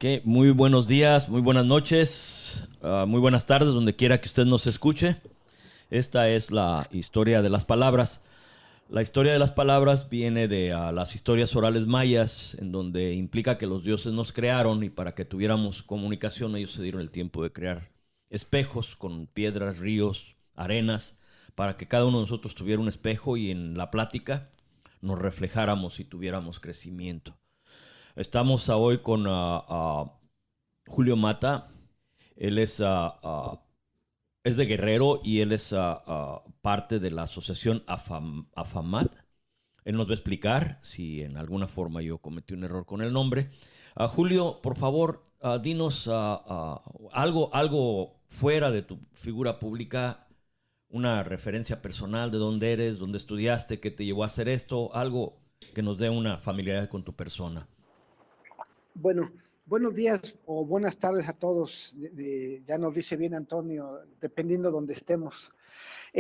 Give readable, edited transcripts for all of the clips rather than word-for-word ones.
Ok, muy buenos días, muy buenas noches, muy buenas tardes, donde quiera que usted nos escuche. Esta es la historia de las palabras. La historia de las palabras viene de las historias orales mayas, en donde implica que los dioses nos crearon y para que tuviéramos comunicación ellos se dieron el tiempo de crear espejos con piedras, ríos, arenas, para que cada uno de nosotros tuviera un espejo y en la plática nos reflejáramos y tuviéramos crecimiento. Estamos hoy con Julio Mata. Él es de Guerrero y él es parte de la asociación AFAMAD. Él nos va a explicar si en alguna forma yo cometí un error con el nombre. Julio, por favor, dinos algo fuera de tu figura pública, una referencia personal de dónde eres, dónde estudiaste, qué te llevó a hacer esto, algo que nos dé una familiaridad con tu persona. Bueno, buenos días o buenas tardes a todos. Ya nos dice bien Antonio, dependiendo de donde estemos.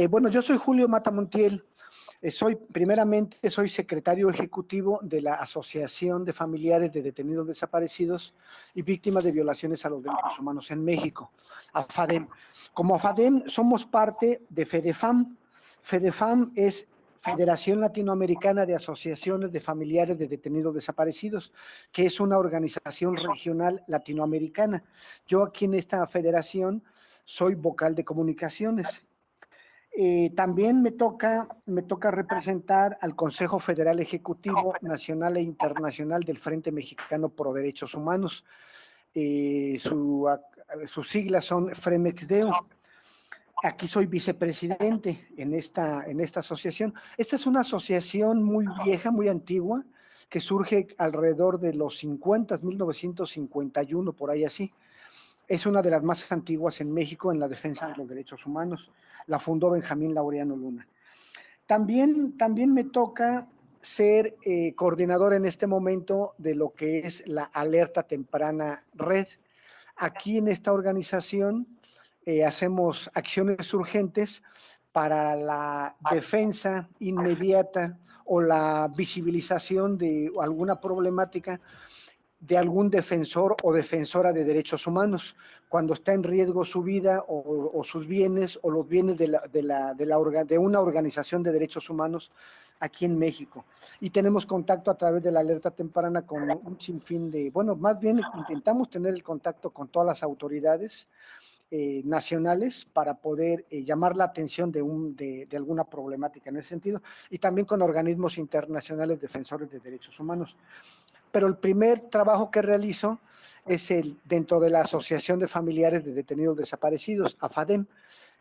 Bueno, yo soy Julio Mata Montiel. Soy secretario ejecutivo de la Asociación de Familiares de Detenidos Desaparecidos y Víctimas de Violaciones a los Derechos Humanos en México, AFADEM. Como AFADEM somos parte de FEDEFAM. FEDEFAM es Federación Latinoamericana de Asociaciones de Familiares de Detenidos Desaparecidos, que es una organización regional latinoamericana. Yo aquí en esta federación soy vocal de comunicaciones. También me toca representar al Consejo Federal Ejecutivo Nacional e Internacional del Frente Mexicano Pro Derechos Humanos. Sus siglas son FREMEXDEU. Aquí soy vicepresidente en esta asociación. Esta es una asociación muy vieja, muy antigua, que surge alrededor de los 1951, por ahí así. Es una de las más antiguas en México en la defensa de los derechos humanos. La fundó Benjamín Laureano Luna. También me toca ser coordinador en este momento de lo que es la Alerta Temprana Red. Aquí en esta organización hacemos acciones urgentes para la defensa inmediata o la visibilización de alguna problemática de algún defensor o defensora de derechos humanos, cuando está en riesgo su vida o sus bienes o los bienes de una organización de derechos humanos aquí en México. Y tenemos contacto a través de la alerta temprana con un sinfín de, bueno, más bien intentamos tener el contacto con todas las autoridades nacionales para poder llamar la atención de alguna problemática en ese sentido, y también con organismos internacionales defensores de derechos humanos. Pero el primer trabajo que realizo es dentro de la Asociación de Familiares de Detenidos Desaparecidos, AFADEM,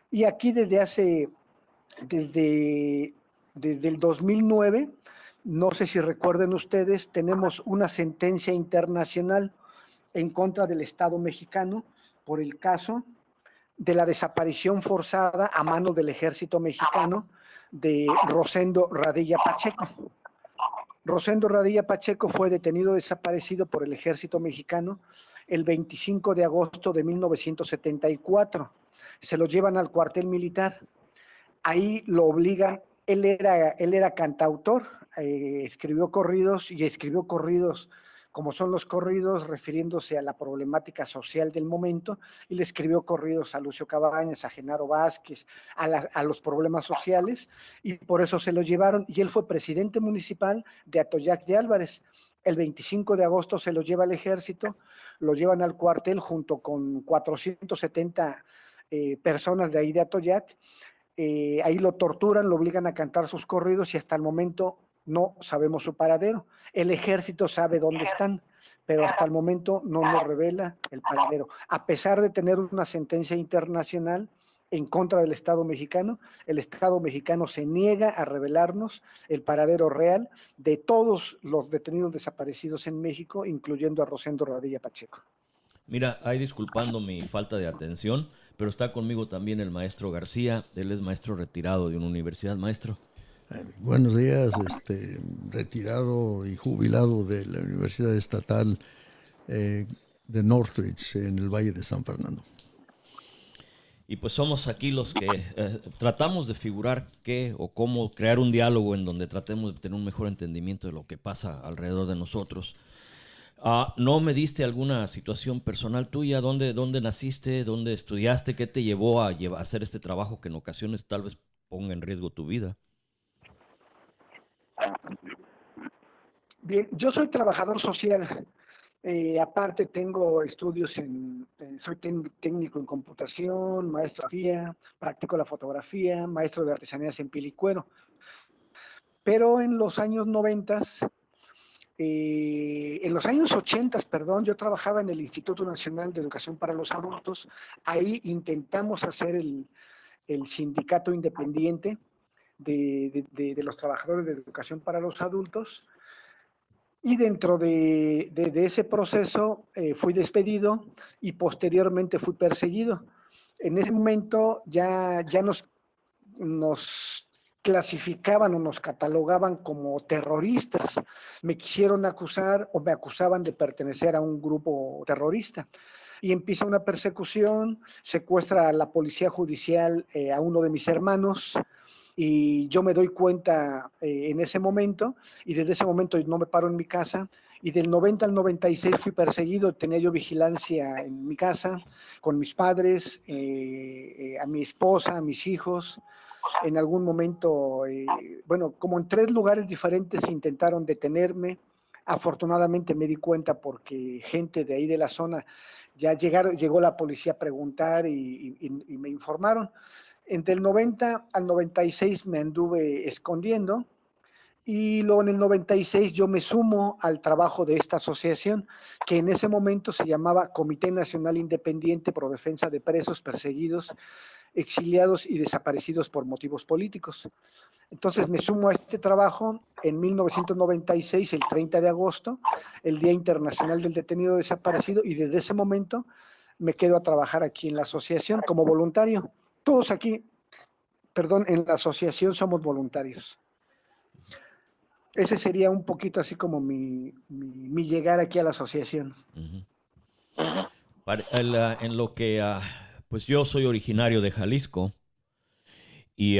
y aquí desde el 2009, no sé si recuerden ustedes, tenemos una sentencia internacional en contra del Estado mexicano por el caso de la desaparición forzada a manos del ejército mexicano de Rosendo Radilla Pacheco. Rosendo Radilla Pacheco fue detenido desaparecido por el ejército mexicano el 25 de agosto de 1974. Se lo llevan al cuartel militar. Ahí lo obligan, él era cantautor, escribió corridos como son los corridos, refiriéndose a la problemática social del momento, y le escribió corridos a Lucio Cabañas, a Genaro Vázquez, a los problemas sociales, y por eso se lo llevaron, y él fue presidente municipal de Atoyac de Álvarez. El 25 de agosto se lo lleva al ejército, lo llevan al cuartel junto con 470 personas de ahí de Atoyac. Ahí lo torturan, lo obligan a cantar sus corridos y hasta el momento no sabemos su paradero. El ejército sabe dónde están, pero hasta el momento no nos revela el paradero. A pesar de tener una sentencia internacional en contra del Estado mexicano, el Estado mexicano se niega a revelarnos el paradero real de todos los detenidos desaparecidos en México, incluyendo a Rosendo Radilla Pacheco. Mira, ahí disculpando mi falta de atención, pero está conmigo también el maestro García. Él es maestro retirado de una universidad. Maestro. Buenos días, retirado y jubilado de la Universidad Estatal de Northridge, en el Valle de San Fernando. Y pues somos aquí los que tratamos de figurar qué o cómo crear un diálogo en donde tratemos de tener un mejor entendimiento de lo que pasa alrededor de nosotros. ¿No me diste alguna situación personal tuya? ¿Dónde naciste? ¿Dónde estudiaste? ¿Qué te llevó a hacer este trabajo que en ocasiones tal vez ponga en riesgo tu vida? Bien, yo soy trabajador social. Aparte tengo estudios soy técnico en computación, maestro de fotografía, practico la fotografía, maestro de artesanías en piel y cuero. Pero en los años 90, en los años 80, perdón, yo trabajaba en el Instituto Nacional de Educación para los Adultos. Ahí intentamos hacer el sindicato independiente de los trabajadores de educación para los adultos. Y dentro de ese proceso fui despedido y posteriormente fui perseguido. En ese momento ya nos clasificaban o nos catalogaban como terroristas. Me quisieron acusar o me acusaban de pertenecer a un grupo terrorista. Y empieza una persecución, secuestra a la policía judicial a uno de mis hermanos, y yo me doy cuenta en ese momento, y desde ese momento no me paro en mi casa, y del 90 al 96 fui perseguido, tenía yo vigilancia en mi casa, con mis padres, a mi esposa, a mis hijos. En algún momento, bueno, como en 3 lugares diferentes intentaron detenerme. Afortunadamente me di cuenta porque gente de ahí de la zona llegó la policía a preguntar y me informaron. Entre el 90 al 96 me anduve escondiendo, y luego en el 96 yo me sumo al trabajo de esta asociación, que en ese momento se llamaba Comité Nacional Independiente Pro Defensa de Presos, Perseguidos, Exiliados y Desaparecidos por Motivos Políticos. Entonces me sumo a este trabajo en 1996, el 30 de agosto, el Día Internacional del Detenido Desaparecido, y desde ese momento me quedo a trabajar aquí en la asociación como voluntario. Todos aquí, perdón, en la asociación somos voluntarios. Ese sería un poquito así como mi llegar aquí a la asociación. Uh -huh. En lo que, pues yo soy originario de Jalisco y,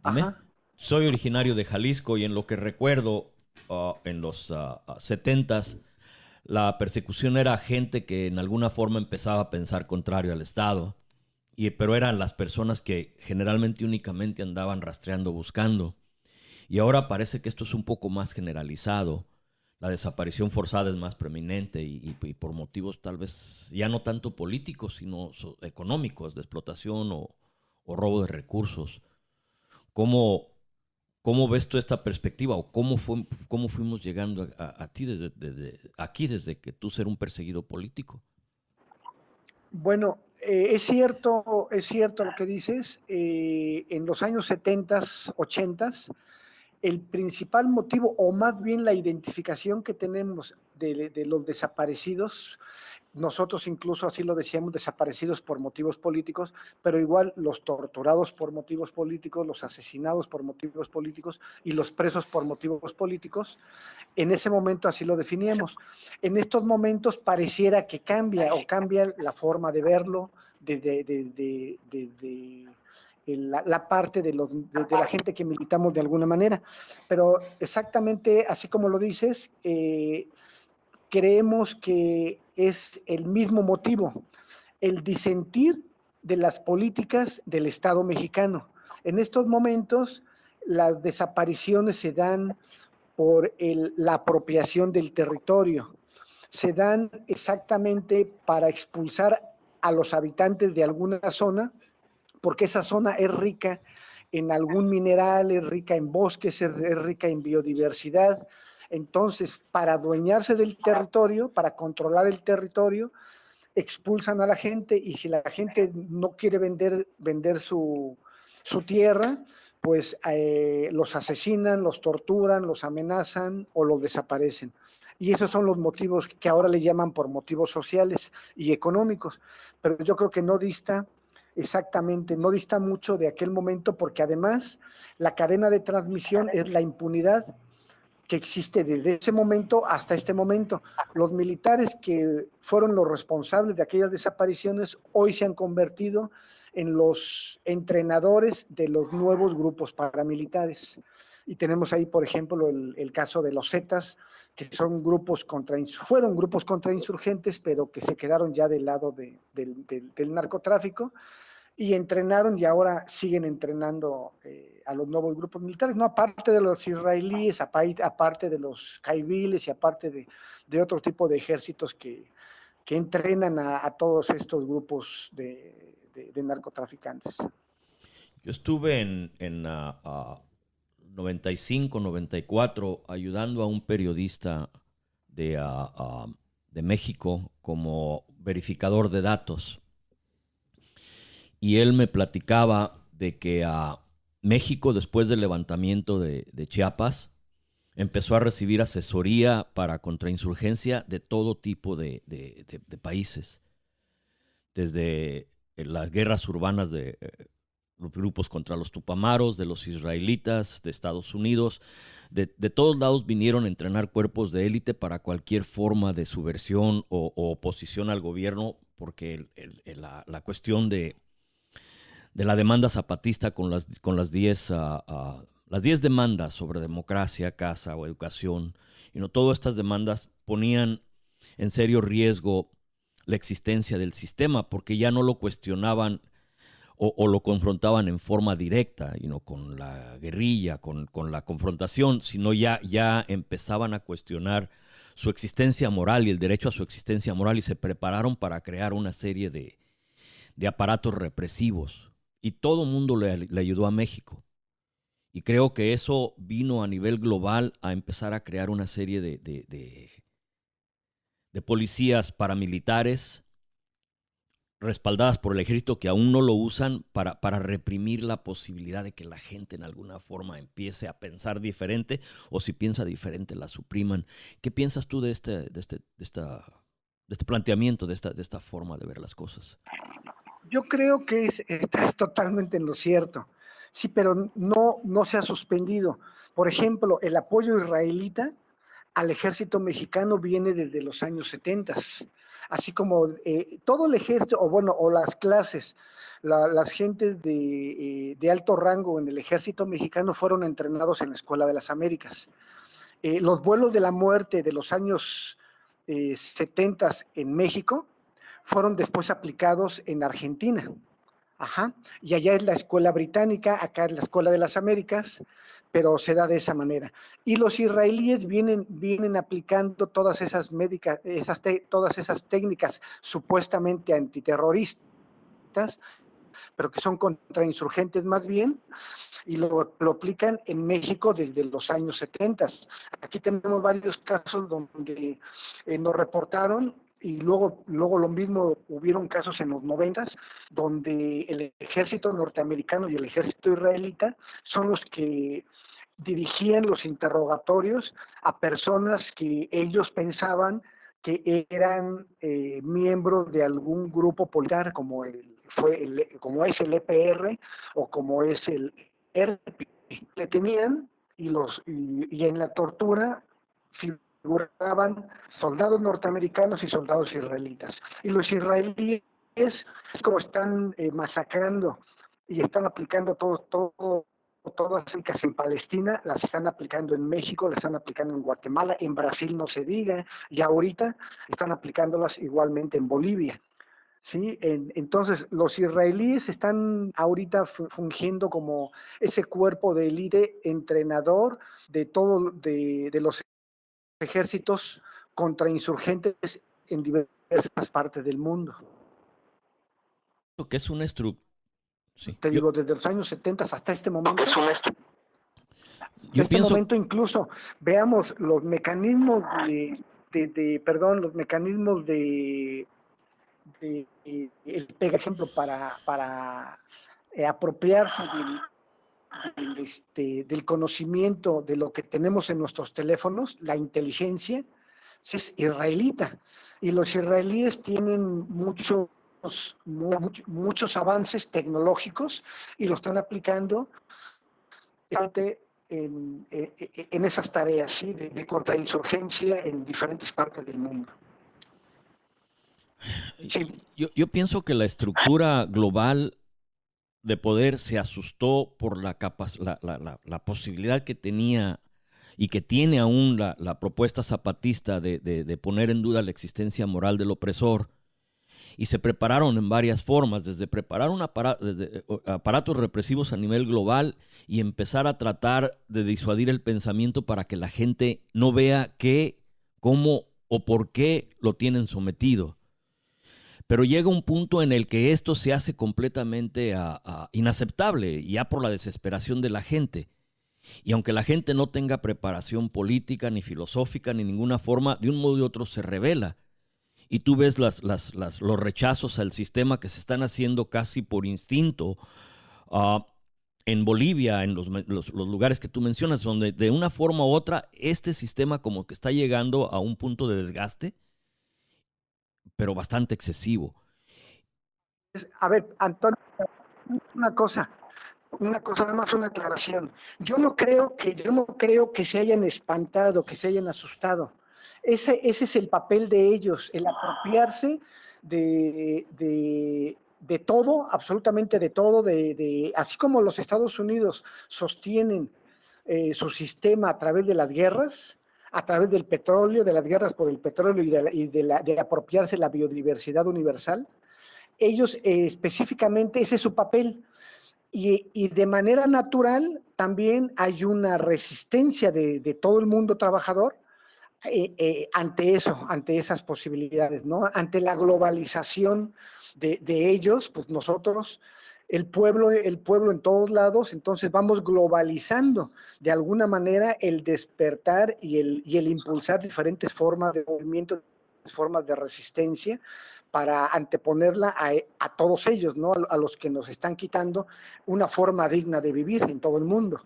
dime, soy originario de Jalisco y en lo que recuerdo, en los 70s, la persecución era gente que en alguna forma empezaba a pensar contrario al Estado, pero eran las personas que generalmente únicamente andaban rastreando, buscando. Y ahora parece que esto es un poco más generalizado. La desaparición forzada es más preeminente y por motivos tal vez ya no tanto políticos, sino económicos, de explotación o robo de recursos. ¿Cómo, ¿Cómo ves tú esta perspectiva o cómo fuimos llegando a ti aquí desde que tú ser un perseguido político? Bueno, es cierto lo que dices. En los años 70, 80, el principal motivo, o más bien la identificación que tenemos de los desaparecidos, nosotros incluso así lo decíamos, desaparecidos por motivos políticos, pero igual los torturados por motivos políticos, los asesinados por motivos políticos y los presos por motivos políticos, en ese momento así lo definíamos. En estos momentos pareciera que cambia la forma de verlo, la parte de la gente que militamos de alguna manera. Pero exactamente así como lo dices, creemos que es el mismo motivo, el disentir de las políticas del Estado mexicano. En estos momentos, las desapariciones se dan por la apropiación del territorio, se dan exactamente para expulsar a los habitantes de alguna zona, porque esa zona es rica en algún mineral, es rica en bosques, es rica en biodiversidad. Entonces, para adueñarse del territorio, para controlar el territorio, expulsan a la gente, y si la gente no quiere vender su tierra, pues los asesinan, los torturan, los amenazan o los desaparecen. Y esos son los motivos que ahora le llaman por motivos sociales y económicos. Pero yo creo que no dista exactamente, no dista mucho de aquel momento, porque además la cadena de transmisión es la impunidad que existe desde ese momento hasta este momento. Los militares que fueron los responsables de aquellas desapariciones hoy se han convertido en los entrenadores de los nuevos grupos paramilitares. Y tenemos ahí, por ejemplo, el caso de los Zetas, que son fueron grupos contrainsurgentes, pero que se quedaron ya del lado del narcotráfico y entrenaron y ahora siguen entrenando a los nuevos grupos militares, ¿no? Aparte de los israelíes, aparte de los jaibiles y aparte de otro tipo de ejércitos que entrenan a todos estos grupos de narcotraficantes. Yo estuve en 95, 94 ayudando a un periodista de, de México como verificador de datos. Y él me platicaba de que México, después del levantamiento de Chiapas, empezó a recibir asesoría para contrainsurgencia de todo tipo de países. Desde las guerras urbanas de los grupos contra los tupamaros, de los israelitas, de Estados Unidos. De todos lados vinieron a entrenar cuerpos de élite para cualquier forma de subversión o oposición al gobierno, porque la cuestión de la demanda zapatista con las 10 demandas sobre democracia, casa o educación, todas estas demandas ponían en serio riesgo la existencia del sistema, porque ya no lo cuestionaban o lo confrontaban en forma directa, con la guerrilla, con la confrontación, sino ya empezaban a cuestionar su existencia moral y el derecho a su existencia moral, y se prepararon para crear una serie de aparatos represivos. Y todo el mundo le ayudó a México. Y creo que eso vino a nivel global a empezar a crear una serie de policías paramilitares respaldadas por el ejército, que aún no lo usan para reprimir la posibilidad de que la gente en alguna forma empiece a pensar diferente, o si piensa diferente la supriman. ¿Qué piensas tú de este planteamiento, de esta forma de ver las cosas? Yo creo que estás totalmente en lo cierto. Sí, pero no se ha suspendido. Por ejemplo, el apoyo israelita al ejército mexicano viene desde los años 70, así como todo el ejército, o las clases, las gentes de alto rango en el ejército mexicano fueron entrenados en la Escuela de las Américas. Los vuelos de la muerte de los años 70 en México fueron después aplicados en Argentina. Ajá. Y allá es la escuela británica, acá es la escuela de las Américas, pero se da de esa manera. Y los israelíes vienen aplicando todas esas todas esas técnicas supuestamente antiterroristas, pero que son contrainsurgentes más bien, y lo aplican en México desde los años 70. Aquí tenemos varios casos donde nos reportaron, y luego lo mismo, hubieron casos en los 90 donde el ejército norteamericano y el ejército israelita son los que dirigían los interrogatorios a personas que ellos pensaban que eran miembros de algún grupo político, como es el EPR o como es el ERP. Le tenían y en la tortura figuraban soldados norteamericanos y soldados israelitas. Y los israelíes, como están masacrando y están aplicando todas las técnicas en Palestina, las están aplicando en México, las están aplicando en Guatemala, en Brasil no se diga, y ahorita están aplicándolas igualmente en Bolivia. ¿Sí? Entonces, los israelíes están ahorita fungiendo como ese cuerpo de élite entrenador de los ejércitos contrainsurgentes en diversas partes del mundo. Lo que es una estructura. Sí. Te digo, desde los años 70 hasta este momento. Es una Yo pienso... momento incluso veamos los mecanismos los mecanismos de ejemplo para apropiarse del conocimiento de lo que tenemos en nuestros teléfonos, la inteligencia, es israelita. Y los israelíes tienen muchos avances tecnológicos y lo están aplicando en esas tareas, ¿sí? de contrainsurgencia en diferentes partes del mundo. Sí. Yo pienso que la estructura global de poder se asustó por la posibilidad que tenía y que tiene aún la propuesta zapatista de poner en duda la existencia moral del opresor, y se prepararon en varias formas, desde preparar desde aparatos represivos a nivel global y empezar a tratar de disuadir el pensamiento para que la gente no vea qué, cómo o por qué lo tienen sometido. Pero llega un punto en el que esto se hace completamente inaceptable, ya por la desesperación de la gente. Y aunque la gente no tenga preparación política, ni filosófica, ni ninguna forma, de un modo u otro se revela. Y tú ves los rechazos al sistema que se están haciendo casi por instinto en Bolivia, en los lugares que tú mencionas, donde de una forma u otra este sistema como que está llegando a un punto de desgaste, pero bastante excesivo. A ver, Antonio, una cosa, nada más una aclaración. Yo no creo que se hayan espantado, que se hayan asustado. Ese es el papel de ellos, el apropiarse de todo, absolutamente de todo, así como los Estados Unidos sostienen su sistema a través de las guerras, a través del petróleo, de las guerras por el petróleo de apropiarse la biodiversidad universal. Ellos específicamente ese es su papel. Y de manera natural también hay una resistencia de todo el mundo trabajador ante eso, ante esas posibilidades, ¿no? Ante la globalización de ellos, pues nosotros, el pueblo en todos lados, entonces vamos globalizando de alguna manera el despertar y el impulsar diferentes formas de movimiento, formas de resistencia para anteponerla a todos ellos, ¿no? A los que nos están quitando una forma digna de vivir en todo el mundo,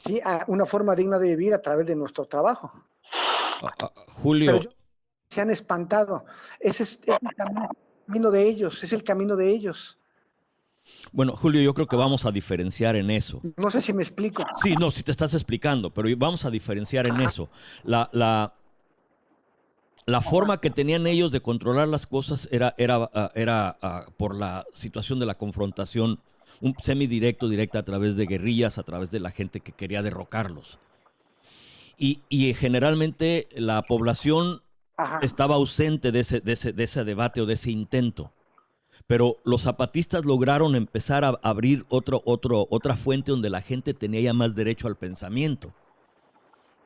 ¿sí? Una forma digna de vivir a través de nuestro trabajo. Julio. Pero se han espantado. Ese es el camino de ellos, es el camino de ellos. Bueno, Julio, yo creo que vamos a diferenciar en eso. No sé si me explico. Sí, no, si te estás explicando, pero vamos a diferenciar en eso. La forma que tenían ellos de controlar las cosas era por la situación de la confrontación, un directa a través de guerrillas, a través de la gente que quería derrocarlos. Y generalmente la población estaba ausente de ese debate o de ese intento. Pero los zapatistas lograron empezar a abrir otra fuente donde la gente tenía ya más derecho al pensamiento.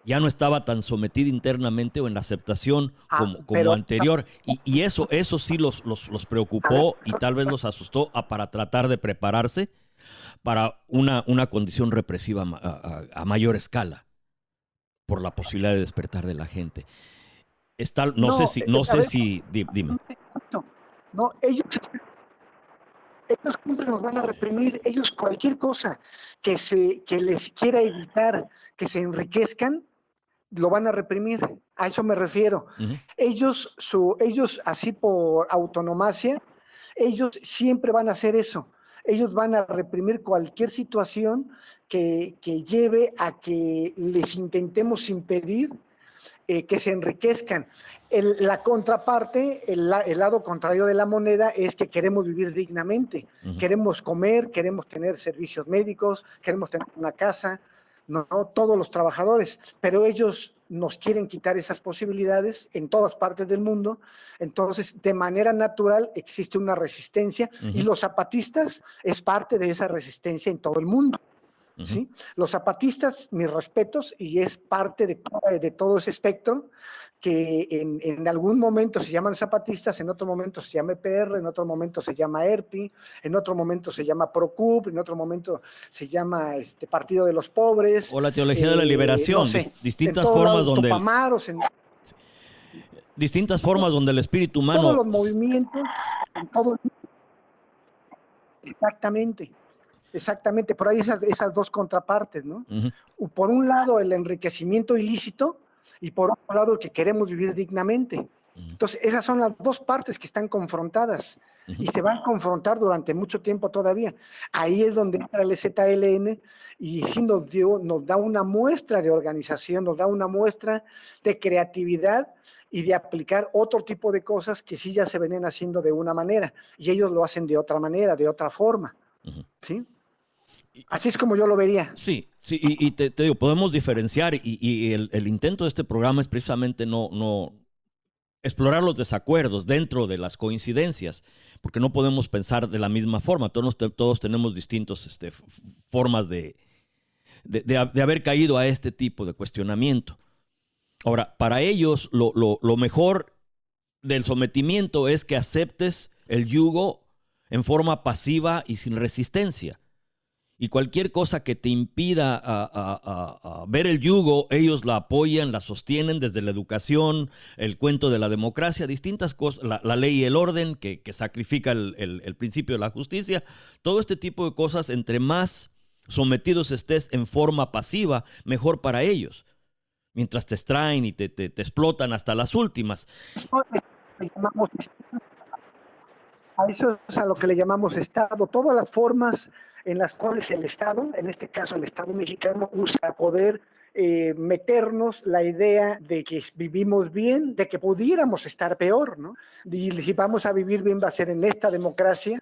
Ya no estaba tan sometida internamente o en la aceptación como anterior. Y eso sí los preocupó y tal vez los asustó para tratar de prepararse para una condición represiva a mayor escala, por la posibilidad de despertar de la gente. No sé si dime. No, ellos siempre nos van a reprimir. Ellos cualquier cosa que les quiera evitar que se enriquezcan, lo van a reprimir. A eso me refiero. Uh-huh. Ellos así por autonomacia, ellos siempre van a hacer eso. Ellos van a reprimir cualquier situación que lleve a que les intentemos impedir que se enriquezcan. La contraparte, el lado contrario de la moneda es que queremos vivir dignamente. Uh-huh. Queremos comer, queremos tener servicios médicos, queremos tener una casa, no todos los trabajadores, pero ellos nos quieren quitar esas posibilidades en todas partes del mundo. Entonces, de manera natural existe una resistencia. Uh-huh. Y los zapatistas es parte de esa resistencia en todo el mundo. Uh-huh. ¿Sí? Los zapatistas, mis respetos, y es parte de todo ese espectro que en algún momento se llaman zapatistas, en otro momento se llama EPR, en otro momento se llama ERPI, en otro momento se llama PROCUP, en otro momento se llama Partido de los Pobres. O la teología de la liberación, no sé, distintas formas donde... distintas formas donde el espíritu humano... Todos los movimientos, en todo... Exactamente, por ahí esas dos contrapartes, ¿no? Uh-huh. Por un lado el enriquecimiento ilícito y por otro lado el que queremos vivir dignamente. Uh-huh. Entonces esas son las dos partes que están confrontadas. Uh-huh. Y se van a confrontar durante mucho tiempo todavía. Ahí es donde entra el ZLN y sí nos da una muestra de organización, nos da una muestra de creatividad y de aplicar otro tipo de cosas que sí ya se venían haciendo de una manera y ellos lo hacen de otra manera, de otra forma. ¿Sí? Así es como yo lo vería. Sí, sí, y te digo, podemos diferenciar y el intento de este programa es precisamente no explorar los desacuerdos dentro de las coincidencias, porque no podemos pensar de la misma forma. Todos tenemos distintas formas de haber caído a este tipo de cuestionamiento. Ahora, para ellos, lo mejor del sometimiento es que aceptes el yugo en forma pasiva y sin resistencia. Y cualquier cosa que te impida a ver el yugo, ellos la apoyan, la sostienen desde la educación, el cuento de la democracia, distintas cosas, la ley y el orden que sacrifica el principio de la justicia. Todo este tipo de cosas, entre más sometidos estés en forma pasiva, mejor para ellos. Mientras te extraen y te explotan hasta las últimas. A eso es a lo que le llamamos Estado. Todas las formas en las cuales el Estado, en este caso el Estado mexicano, usa poder meternos la idea de que vivimos bien, de que pudiéramos estar peor, ¿no? Y si vamos a vivir bien va a ser en esta democracia,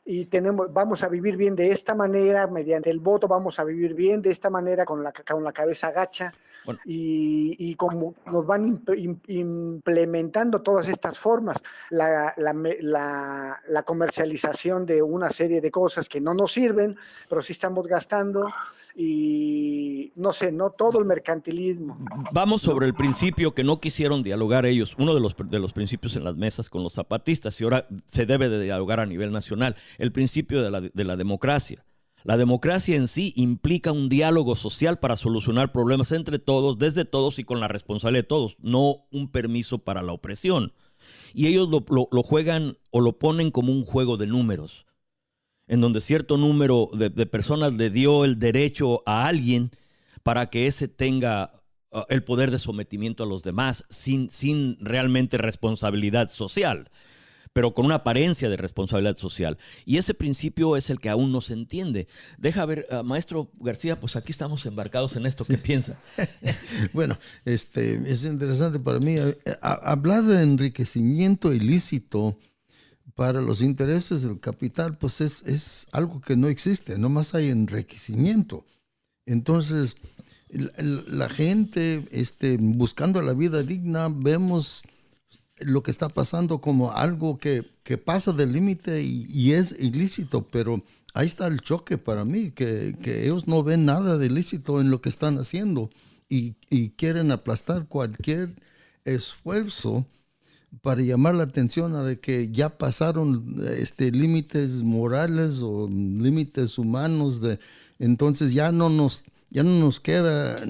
y vamos a vivir bien de esta manera, mediante el voto vamos a vivir bien de esta manera, con la cabeza gacha. Bueno. Y como nos van implementando todas estas formas, la comercialización de una serie de cosas que no nos sirven, pero sí estamos gastando, y no sé, no todo el mercantilismo. Vamos sobre el principio que no quisieron dialogar ellos, uno de los principios en las mesas con los zapatistas, y ahora se debe de dialogar a nivel nacional, el principio de la democracia. La democracia en sí implica un diálogo social para solucionar problemas entre todos, desde todos y con la responsabilidad de todos, no un permiso para la opresión. Y ellos lo juegan o lo ponen como un juego de números, en donde cierto número de personas le dio el derecho a alguien para que ese tenga el poder de sometimiento a los demás sin realmente responsabilidad social, pero con una apariencia de responsabilidad social. Y ese principio es el que aún no se entiende. Deja ver, maestro García, pues aquí estamos embarcados en esto. ¿Qué piensa? Bueno, es interesante para mí. Hablar de enriquecimiento ilícito para los intereses del capital, pues es algo que no existe, nomás hay enriquecimiento. Entonces, la gente buscando la vida digna, vemos lo que está pasando como algo que pasa del límite y es ilícito, pero ahí está el choque para mí, que ellos no ven nada de ilícito en lo que están haciendo y quieren aplastar cualquier esfuerzo para llamar la atención a de que ya pasaron límites morales o límites humanos, entonces ya no nos queda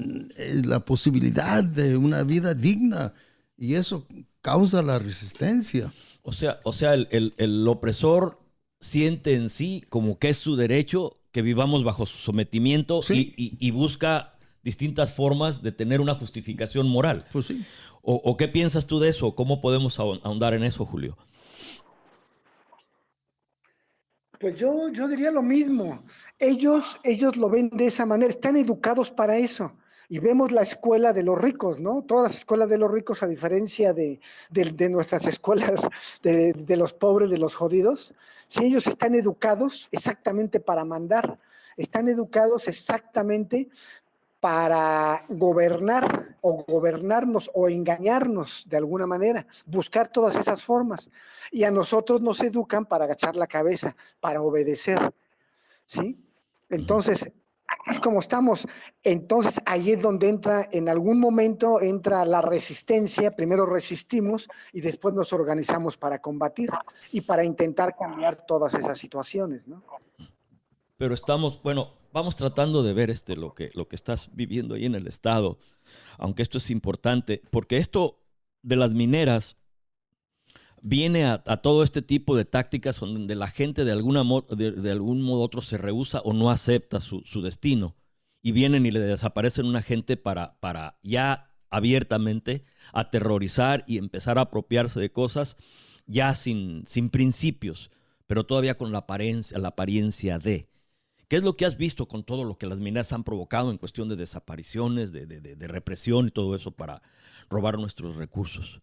la posibilidad de una vida digna, y eso causa la resistencia. O sea, el opresor siente en sí como que es su derecho que vivamos bajo su sometimiento, sí, y busca distintas formas de tener una justificación moral. Pues sí. ¿O qué piensas tú de eso? ¿Cómo podemos ahondar en eso, Julio? Pues yo diría lo mismo. Ellos lo ven de esa manera, están educados para eso. Y vemos la escuela de los ricos, ¿no? Todas las escuelas de los ricos, a diferencia de nuestras escuelas de los pobres, de los jodidos, si ellos están educados exactamente para mandar, están educados exactamente para gobernar o gobernarnos o engañarnos de alguna manera, buscar todas esas formas. Y a nosotros nos educan para agachar la cabeza, para obedecer, ¿sí? Entonces, es como estamos. Entonces, ahí es donde en algún momento entra la resistencia. Primero resistimos y después nos organizamos para combatir y para intentar cambiar todas esas situaciones, ¿no? Pero vamos tratando de ver lo que estás viviendo ahí en el estado, aunque esto es importante, porque esto de las mineras viene a todo este tipo de tácticas donde la gente de algún modo u otro se rehúsa o no acepta su destino, y vienen y le desaparecen una gente para ya abiertamente aterrorizar y empezar a apropiarse de cosas ya sin principios, pero todavía con la apariencia de. ¿Qué es lo que has visto con todo lo que las mineras han provocado en cuestión de desapariciones, de represión y todo eso para robar nuestros recursos?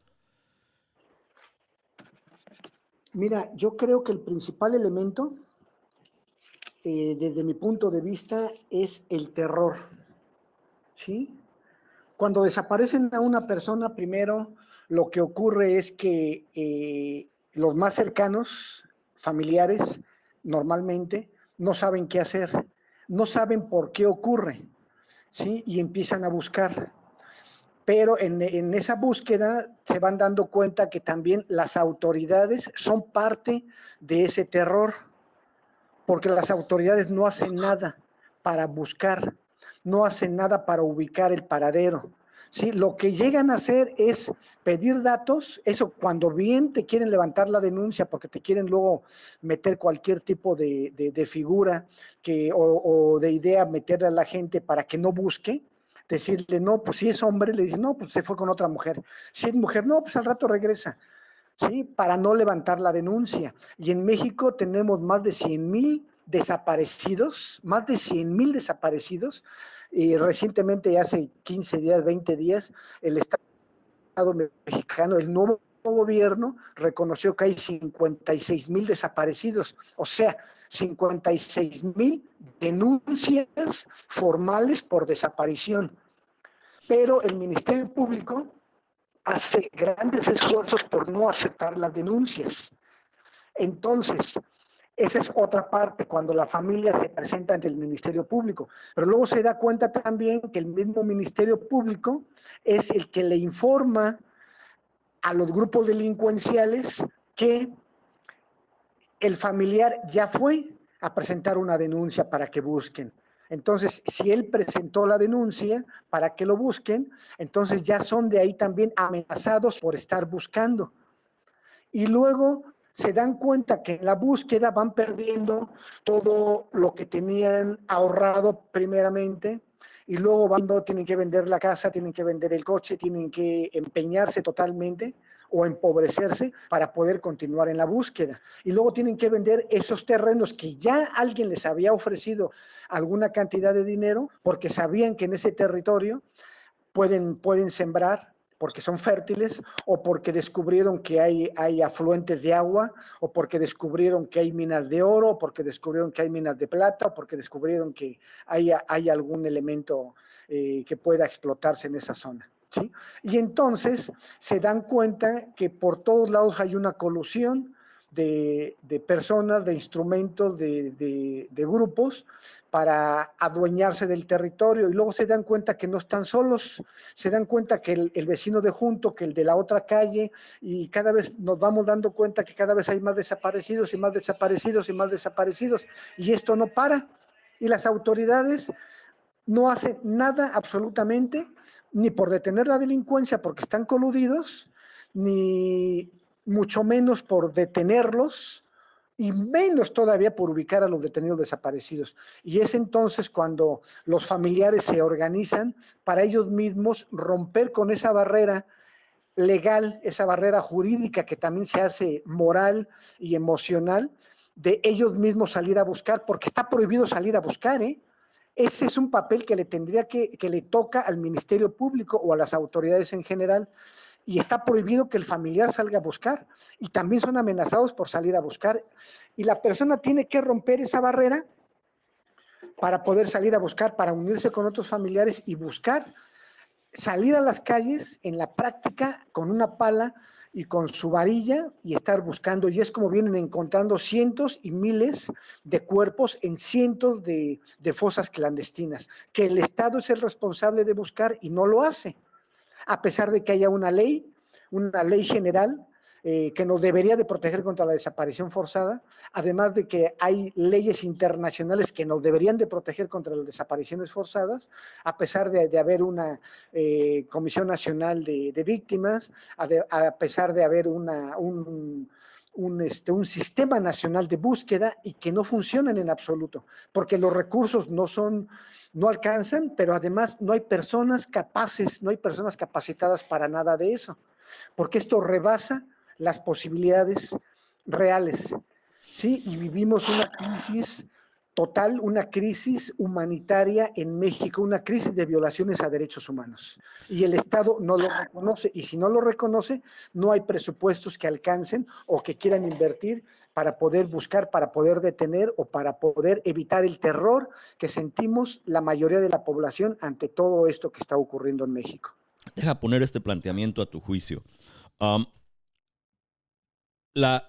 Mira, yo creo que el principal elemento desde mi punto de vista, es el terror, ¿sí? Cuando desaparecen a una persona, primero lo que ocurre es que los más cercanos, familiares, normalmente, no saben qué hacer, no saben por qué ocurre, ¿sí? Y empiezan a buscar. Pero en esa búsqueda se van dando cuenta que también las autoridades son parte de ese terror, porque las autoridades no hacen nada para buscar, no hacen nada para ubicar el paradero. ¿Sí? Lo que llegan a hacer es pedir datos, eso cuando bien te quieren levantar la denuncia porque te quieren luego meter cualquier tipo de figura o de idea, meterle a la gente para que no busque, decirle, no, pues si es hombre, le dicen, no, pues se fue con otra mujer. Si es mujer, no, pues al rato regresa. ¿Sí? Para no levantar la denuncia. Y en México tenemos más de 100,000 desaparecidos, más de 100,000 desaparecidos. Y recientemente, hace 15 días, 20 días, el Estado mexicano, el nuevo gobierno, reconoció que hay 56,000 desaparecidos. O sea, 56,000 denuncias formales por desaparición. Pero el Ministerio Público hace grandes esfuerzos por no aceptar las denuncias. Entonces, esa es otra parte, cuando la familia se presenta ante el Ministerio Público. Pero luego se da cuenta también que el mismo Ministerio Público es el que le informa a los grupos delincuenciales que el familiar ya fue a presentar una denuncia para que busquen. Entonces, si él presentó la denuncia para que lo busquen, entonces ya son de ahí también amenazados por estar buscando. Y luego se dan cuenta que en la búsqueda van perdiendo todo lo que tenían ahorrado primeramente, y luego tienen que vender la casa, tienen que vender el coche, tienen que empeñarse totalmente o empobrecerse para poder continuar en la búsqueda. Y luego tienen que vender esos terrenos que ya alguien les había ofrecido alguna cantidad de dinero, porque sabían que en ese territorio pueden sembrar, porque son fértiles, o porque descubrieron que hay afluentes de agua, o porque descubrieron que hay minas de oro, o porque descubrieron que hay minas de plata, o porque descubrieron que hay algún elemento que pueda explotarse en esa zona. ¿Sí? Y entonces se dan cuenta que por todos lados hay una colusión de personas, de instrumentos, de grupos para adueñarse del territorio, y luego se dan cuenta que no están solos, se dan cuenta que el vecino de junto, que el de la otra calle, y cada vez nos vamos dando cuenta que cada vez hay más desaparecidos y más desaparecidos y más desaparecidos, y esto no para, y las autoridades no hacen nada absolutamente, ni por detener la delincuencia porque están coludidos, ni mucho menos por detenerlos, y menos todavía por ubicar a los detenidos desaparecidos. Y es entonces cuando los familiares se organizan para ellos mismos romper con esa barrera legal, esa barrera jurídica que también se hace moral y emocional, de ellos mismos salir a buscar, porque está prohibido salir a buscar, ¿eh? Ese es un papel que que le toca al Ministerio Público o a las autoridades en general, y está prohibido que el familiar salga a buscar, y también son amenazados por salir a buscar, y la persona tiene que romper esa barrera para poder salir a buscar, para unirse con otros familiares y buscar, salir a las calles en la práctica con una pala y con su varilla y estar buscando, y es como vienen encontrando cientos y miles de cuerpos en cientos de fosas clandestinas, que el Estado es el responsable de buscar y no lo hace, a pesar de que haya una ley general que nos debería de proteger contra la desaparición forzada, además de que hay leyes internacionales que nos deberían de proteger contra las desapariciones forzadas, a pesar de haber una Comisión Nacional de Víctimas, a pesar de haber un sistema nacional de búsqueda, y que no funcionan en absoluto, porque los recursos no alcanzan, pero además no hay personas capaces, no hay personas capacitadas para nada de eso, porque esto rebasa las posibilidades reales, ¿sí? Y vivimos una crisis total, una crisis humanitaria en México, una crisis de violaciones a derechos humanos. Y el Estado no lo reconoce, y si no lo reconoce, no hay presupuestos que alcancen o que quieran invertir para poder buscar, para poder detener o para poder evitar el terror que sentimos la mayoría de la población ante todo esto que está ocurriendo en México. Deja poner este planteamiento a tu juicio. Um,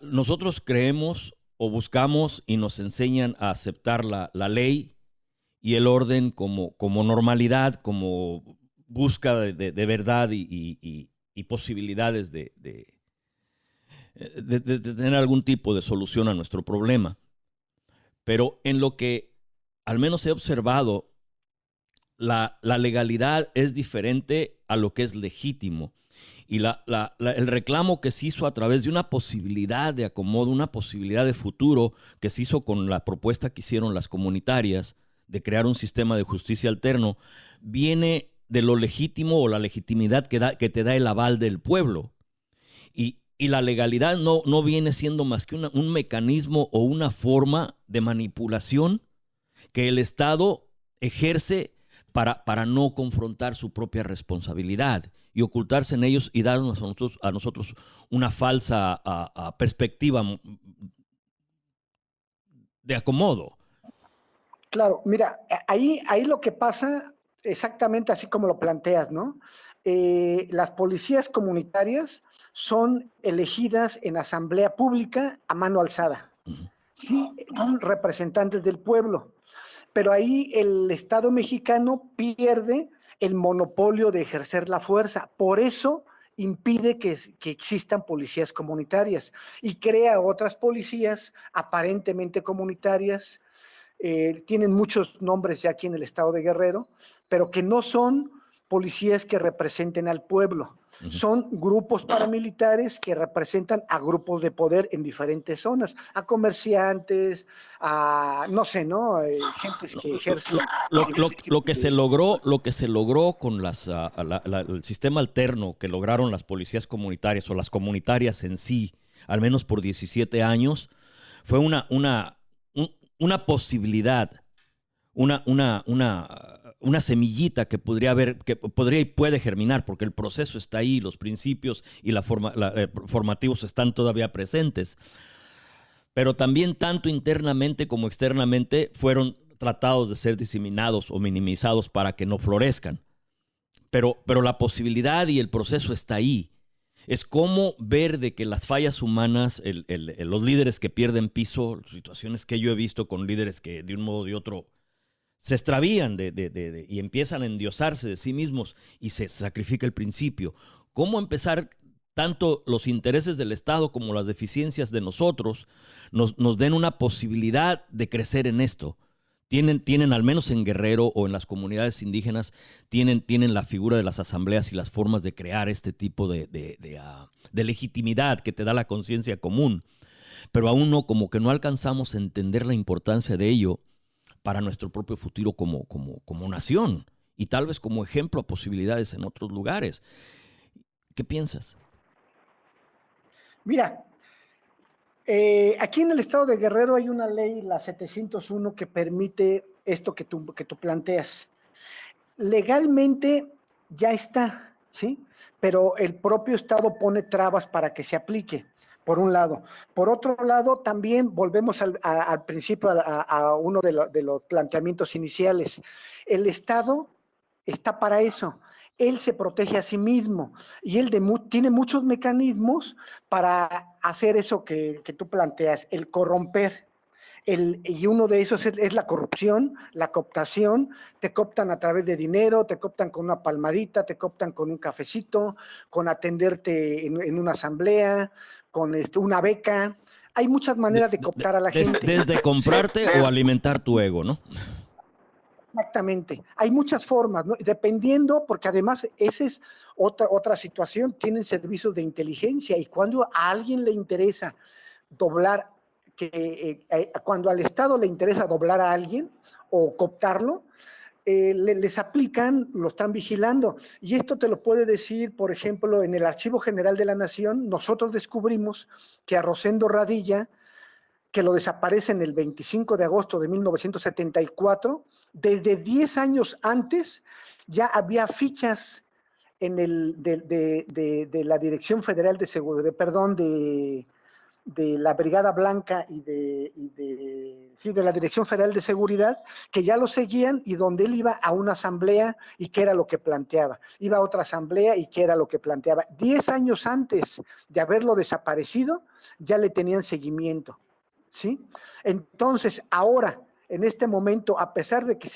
nosotros creemos o buscamos y nos enseñan a aceptar la ley y el orden como normalidad, como búsqueda de verdad y posibilidades de tener algún tipo de solución a nuestro problema. Pero en lo que al menos he observado, la legalidad es diferente a lo que es legítimo. Y el reclamo que se hizo a través de una posibilidad de acomodo, una posibilidad de futuro que se hizo con la propuesta que hicieron las comunitarias de crear un sistema de justicia alterno, viene de lo legítimo o la legitimidad que te da el aval del pueblo. Y la legalidad no viene siendo más que un mecanismo o una forma de manipulación que el Estado ejerce para no confrontar su propia responsabilidad y ocultarse en ellos y darnos a nosotros una falsa perspectiva de acomodo. Claro, mira, ahí lo que pasa exactamente así como lo planteas, ¿no? Las policías comunitarias son elegidas en asamblea pública a mano alzada. Uh-huh. Sí, son representantes del pueblo, pero ahí el Estado mexicano pierde el monopolio de ejercer la fuerza. Por eso impide que existan policías comunitarias y crea otras policías aparentemente comunitarias. Tienen muchos nombres ya aquí en el estado de Guerrero, pero que no son policías que representen al pueblo. Uh-huh. Son grupos paramilitares que representan a grupos de poder en diferentes zonas, a comerciantes, a no sé, ¿no? Gentes que ejercen. Lo que se logró con el sistema alterno que lograron las policías comunitarias o las comunitarias en sí, al menos por 17 años, fue una posibilidad, una semillita que podría y puede germinar, porque el proceso está ahí, los principios y formativos están todavía presentes. Pero también tanto internamente como externamente fueron tratados de ser diseminados o minimizados para que no florezcan. Pero la posibilidad y el proceso está ahí. Es como ver de que las fallas humanas, los líderes que pierden piso, situaciones que yo he visto con líderes que de un modo o de otro se extravían y empiezan a endiosarse de sí mismos y se sacrifica el principio. ¿Cómo empezar tanto los intereses del Estado como las deficiencias de nosotros nos den una posibilidad de crecer en esto? Tienen al menos en Guerrero o en las comunidades indígenas, tienen la figura de las asambleas y las formas de crear este tipo de legitimidad que te da la conciencia común. Pero aún como que no alcanzamos a entender la importancia de ello para nuestro propio futuro como nación y tal vez como ejemplo a posibilidades en otros lugares. ¿Qué piensas? Mira, aquí en el estado de Guerrero hay una ley, la 701, que permite esto que tú planteas. Legalmente ya está, ¿sí? Pero el propio estado pone trabas para que se aplique, por un lado. Por otro lado, también volvemos al principio, a uno de los planteamientos iniciales. El estado está para eso. Él se protege a sí mismo y él tiene muchos mecanismos para hacer eso que tú planteas, el corromper. Y uno de esos es la corrupción, la cooptación. Te cooptan a través de dinero, te cooptan con una palmadita, te cooptan con un cafecito, con atenderte en una asamblea, con una beca. Hay muchas maneras de cooptar a la gente. Desde comprarte o alimentar tu ego, ¿no? Exactamente. Hay muchas formas, ¿no? Dependiendo, porque además esa es otra situación, tienen servicios de inteligencia y cuando a alguien le interesa doblar, cuando al Estado le interesa doblar a alguien o cooptarlo, les aplican, lo están vigilando. Y esto te lo puede decir, por ejemplo, en el Archivo General de la Nación, nosotros descubrimos que a Rosendo Radilla que lo desaparecen el 25 de agosto de 1974, desde 10 años antes ya había fichas en de la Dirección Federal de Seguridad, perdón, de la Brigada Blanca sí, de la Dirección Federal de Seguridad, que ya lo seguían y donde él iba a una asamblea y qué era lo que planteaba. Iba a otra asamblea y qué era lo que planteaba. 10 años antes de haberlo desaparecido, ya le tenían seguimiento, ¿sí? Entonces, ahora, en este momento, a pesar de que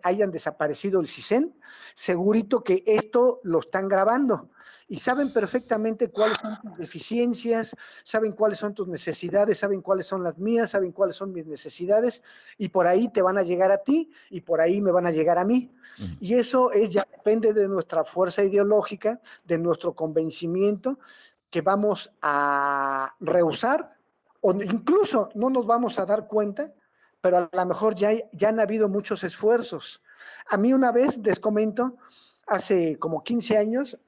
hayan desaparecido el CISEN, segurito que esto lo están grabando y saben perfectamente cuáles son tus deficiencias, saben cuáles son tus necesidades, saben cuáles son las mías, saben cuáles son mis necesidades, y por ahí te van a llegar a ti y por ahí me van a llegar a mí. Y eso ya depende de nuestra fuerza ideológica, de nuestro convencimiento, que vamos a rehusar, o incluso no nos vamos a dar cuenta, pero a lo mejor ya han habido muchos esfuerzos. A mí una vez, les comento, hace como 15 años,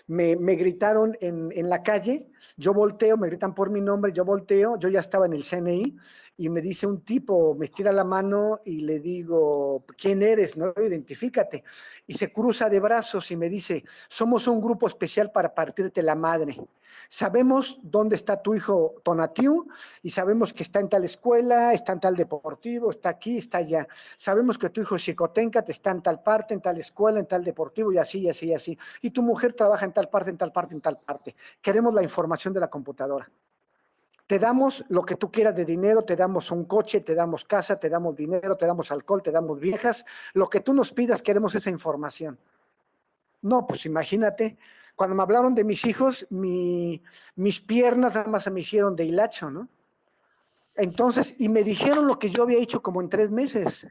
me gritaron en la calle, yo volteo, me gritan por mi nombre, yo volteo, yo ya estaba en el CNI, y me dice un tipo, me estira la mano y le digo, ¿quién eres? No, identifícate. Y se cruza de brazos y me dice, somos un grupo especial para partirte la madre. Sabemos dónde está tu hijo Tonatiu y sabemos que está en tal escuela, está en tal deportivo, está aquí, está allá. Sabemos que tu hijo Xicoténcatl está en tal parte, en tal escuela, en tal deportivo y así, y así, y así. Y tu mujer trabaja en tal parte, en tal parte, en tal parte. Queremos la información de la computadora. Te damos lo que tú quieras de dinero, te damos un coche, te damos casa, te damos dinero, te damos alcohol, te damos viejas. Lo que tú nos pidas, queremos esa información. No, pues imagínate, cuando me hablaron de mis hijos, mis piernas nada más se me hicieron de hilacho, ¿no? Entonces, y me dijeron lo que yo había hecho como en 3 meses,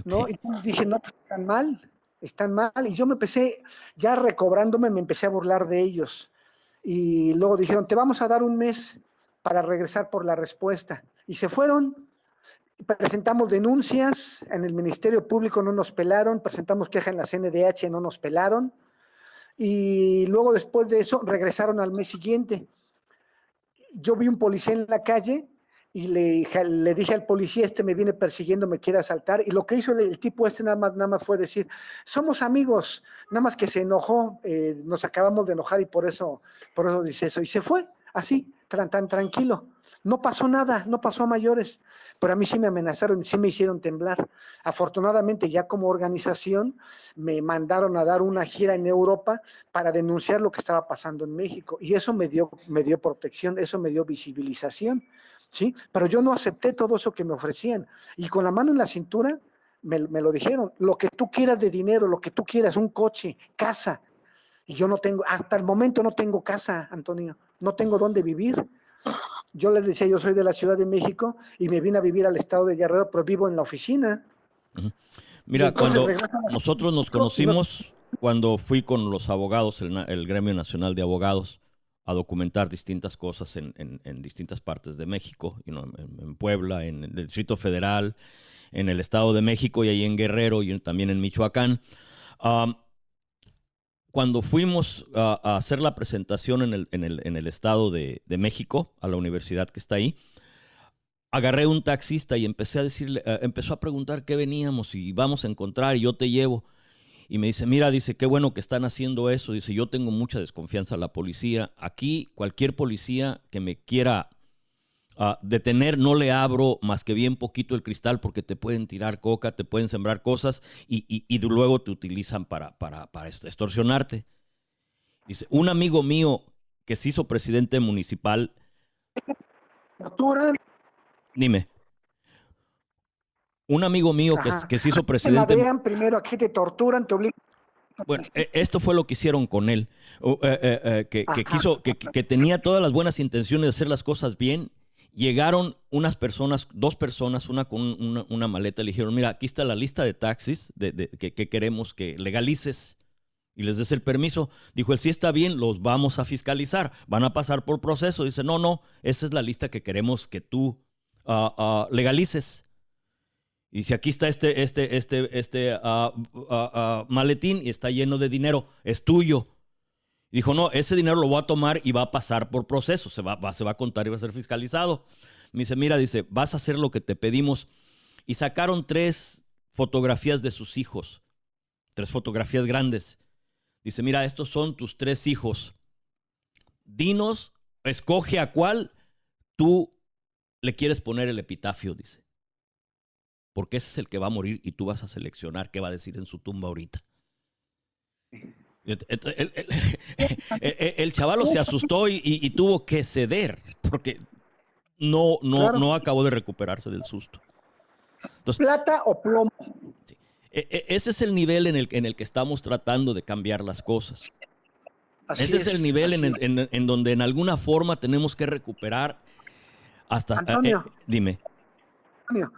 ¿no? Okay. Y dije, no, pues están mal. Y yo me empecé, ya recobrándome, me empecé a burlar de ellos. Y luego dijeron, te vamos a dar 1 mes para regresar por la respuesta. Y se fueron. Presentamos denuncias en el Ministerio Público, no nos pelaron, presentamos queja en la CNDH, no nos pelaron, y luego después de eso regresaron al mes siguiente. Yo vi un policía en la calle y le dije al policía, me viene persiguiendo, me quiere asaltar, y lo que hizo el tipo nada más fue decir, somos amigos, nada más que se enojó, nos acabamos de enojar y por eso dice eso, y se fue, así, tan tranquilo. No pasó nada, no pasó a mayores, pero a mí sí me amenazaron, sí me hicieron temblar. Afortunadamente, ya como organización, me mandaron a dar una gira en Europa para denunciar lo que estaba pasando en México, y eso me dio protección, eso me dio visibilización, ¿sí? Pero yo no acepté todo eso que me ofrecían, y con la mano en la cintura me lo dijeron, lo que tú quieras de dinero, lo que tú quieras, un coche, casa, y yo no tengo, hasta el momento no tengo casa, Antonio, no tengo dónde vivir. Yo les decía, yo soy de la Ciudad de México y me vine a vivir al estado de Guerrero, pero vivo en la oficina. Mira, cuando nosotros nos conocimos, cuando fui con los abogados, el Gremio Nacional de Abogados, a documentar distintas cosas en distintas partes de México, en Puebla, en el Distrito Federal, en el Estado de México y ahí en Guerrero y también en Michoacán. Cuando fuimos a hacer la presentación en el Estado de México, a la universidad que está ahí, agarré un taxista y empecé a decirle, empezó a preguntar qué veníamos y vamos a encontrar y yo te llevo. Y me dice, mira, dice, qué bueno que están haciendo eso. Dice, yo tengo mucha desconfianza a la policía. Aquí cualquier policía que me quiera detener, no le abro más que bien poquito el cristal porque te pueden tirar coca, te pueden sembrar cosas y luego te utilizan para extorsionarte. Dice, un amigo mío que se hizo presidente municipal. Dime. Un amigo mío que se hizo presidente. Te primero, aquí te torturan, te obligan. Bueno, esto fue lo que hicieron con él. Que tenía todas las buenas intenciones de hacer las cosas bien. Llegaron unas personas, 2 personas, una con una maleta, le dijeron, mira, aquí está la lista de taxis que queremos que legalices y les des el permiso. Dijo él, sí está bien, los vamos a fiscalizar, van a pasar por proceso. Dice, no, esa es la lista que queremos que tú legalices. Y dice, aquí está este maletín y está lleno de dinero, es tuyo. Y dijo, no, ese dinero lo voy a tomar y va a pasar por proceso, se va a contar y va a ser fiscalizado. Me dice, mira, dice, vas a hacer lo que te pedimos. Y sacaron 3 fotografías de sus hijos, 3 fotografías grandes. Dice, mira, estos son tus 3 hijos. Dinos, escoge a cuál tú le quieres poner el epitafio, dice. Porque ese es el que va a morir y tú vas a seleccionar qué va a decir en su tumba ahorita. El chavalo se asustó y tuvo que ceder porque no acabó de recuperarse del susto. Entonces, ¿plata o plomo? sí, ese es el nivel en el que estamos tratando de cambiar las cosas. Ese es el nivel en donde en alguna forma tenemos que recuperar hasta... Antonio, dime. Antonio,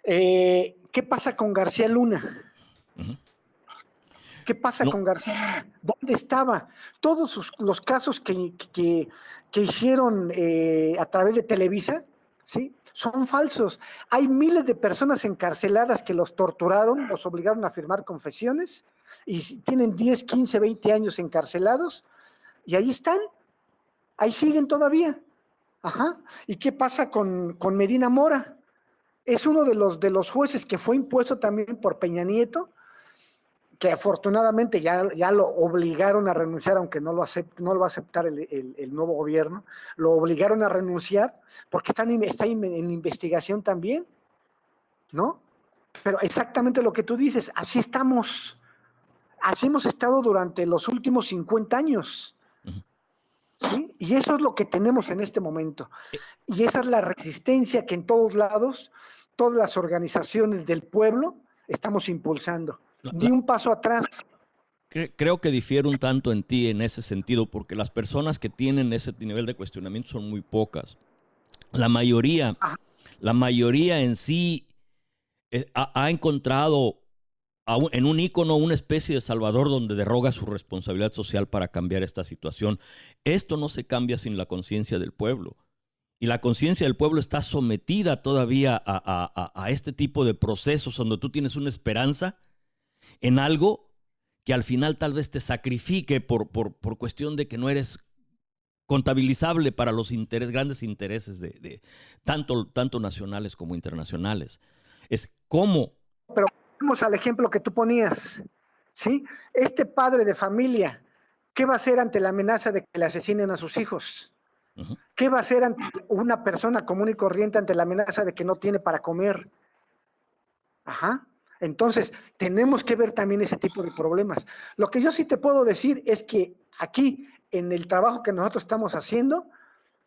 ¿qué pasa con García Luna? Uh-huh. ¿Qué pasa con García Luna? ¿Dónde estaba? Todos los casos que hicieron a través de Televisa, ¿sí? Son falsos. Hay miles de personas encarceladas que los torturaron, los obligaron a firmar confesiones y tienen 10, 15, 20 años encarcelados y ahí están, ahí siguen todavía. Ajá. ¿Y qué pasa con Medina Mora? Es uno de los jueces que fue impuesto también por Peña Nieto, que afortunadamente ya lo obligaron a renunciar, aunque no lo va a aceptar el nuevo gobierno, lo obligaron a renunciar porque está en investigación también, ¿no? Pero exactamente lo que tú dices, así estamos, así hemos estado durante los últimos 50 años, ¿sí? Y eso es lo que tenemos en este momento. Y esa es la resistencia que en todos lados, todas las organizaciones del pueblo estamos impulsando. Ni un paso atrás. Creo que difiero un tanto en ti en ese sentido, porque las personas que tienen ese nivel de cuestionamiento son muy pocas. La mayoría en sí ha encontrado en un ícono una especie de salvador donde derroga su responsabilidad social para cambiar esta situación. Esto no se cambia sin la conciencia del pueblo. Y la conciencia del pueblo está sometida todavía a este tipo de procesos donde tú tienes una esperanza en algo que al final tal vez te sacrifique por cuestión de que no eres contabilizable para los grandes intereses de tanto nacionales como internacionales. Es cómo... Pero vamos al ejemplo que tú ponías, ¿sí? Este padre de familia, ¿qué va a hacer ante la amenaza de que le asesinen a sus hijos? Uh-huh. ¿Qué va a hacer ante una persona común y corriente ante la amenaza de que no tiene para comer? Ajá. Entonces, tenemos que ver también ese tipo de problemas. Lo que yo sí te puedo decir es que aquí, en el trabajo que nosotros estamos haciendo,